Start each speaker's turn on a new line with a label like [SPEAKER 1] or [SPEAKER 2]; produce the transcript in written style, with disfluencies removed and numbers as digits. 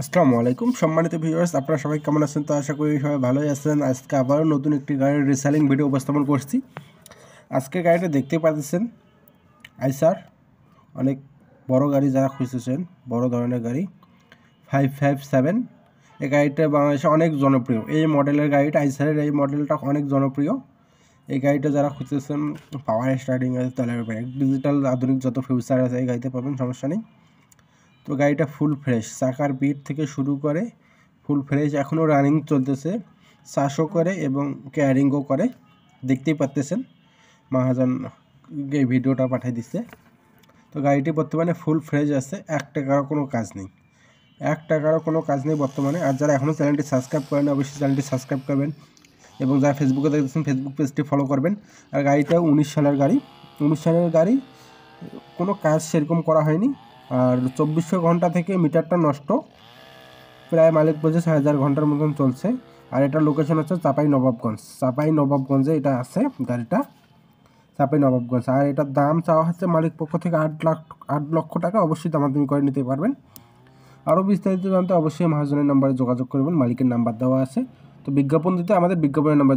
[SPEAKER 1] আসসালামু আলাইকুম সম্মানিত ভিউয়ার্স, আপনারা সবাই কেমন আছেন? তো আশা করি সবাই ভালোই আছেন। আজকে আবারও নতুন একটি গাড়ির রিসেলিং ভিডিও উপস্থাপন করছি। আজকে গাড়িটা দেখতে পাচ্ছেন আইসার, অনেক বড় গাড়ি যারা খুঁজতেছেন, বড় ধরনের গাড়ি 557। এই গাড়িটা বাংলাদেশে অনেক জনপ্রিয়। এই মডেলের গাড়িটা, আইসারের এই মডেলটা অনেক জনপ্রিয়। এই গাড়িটা যারা খুঁজতেছেন, পাওয়ার স্টার্টিং আছে, তাহলে ডিজিটাল আধুনিক যত ফিউচার আছে এই গাড়িতে পাবেন, সমস্যা নেই। তো গাড়িটা ফুল ফ্রেশ, চাকার বিট থেকে শুরু করে ফুল ফ্রেশ, এখনও রানিং চলতেছে, চাষও করে এবং কেয়ারিংও করে। দেখতেই পাচ্তেছেন মহাজন এই ভিডিওটা পাঠিয়ে দিচ্ছে। তো গাড়িটি বর্তমানে ফুল ফ্রেশ আছে, 1 টাকারও কোনো কাজ নেই, 1 টাকারও কোনো কাজ নেই বর্তমানে। আর যারা এখনও চ্যানেলটি সাবস্ক্রাইব করেন, অবশ্যই চ্যানেলটি সাবস্ক্রাইব করবেন এবং যারা ফেসবুকে দেখতেছেন ফেসবুক পেজটি ফলো করবেন। আর গাড়িটা 19 সালের গাড়ি, 19 সালের গাড়ি, কোনো কাজ সেরকম করা হয়নি। আর 2400 ঘন্টা থেকে মিটারটা নষ্ট, প্রায় মালিক বলছে 6000 ঘন্টার মতন চলছে। আর এটার লোকেশন হচ্ছে চাঁপাইনবাবগঞ্জে এটা আছে গাড়িটা, চাঁপাইনবাবগঞ্জ। আর এটার দাম চাওয়া হচ্ছে মালিক পক্ষ থেকে 8 লক্ষ টাকা। অবশ্যই দামাদামি করে নিতে পারবেন। আরও বিস্তারিত জানতে অবশ্যই মহাজনের নাম্বারে যোগাযোগ করবেন, মালিকের নাম্বার দেওয়া আছে। তো বিজ্ঞাপন দিতে আমাদের বিজ্ঞাপনের নাম্বার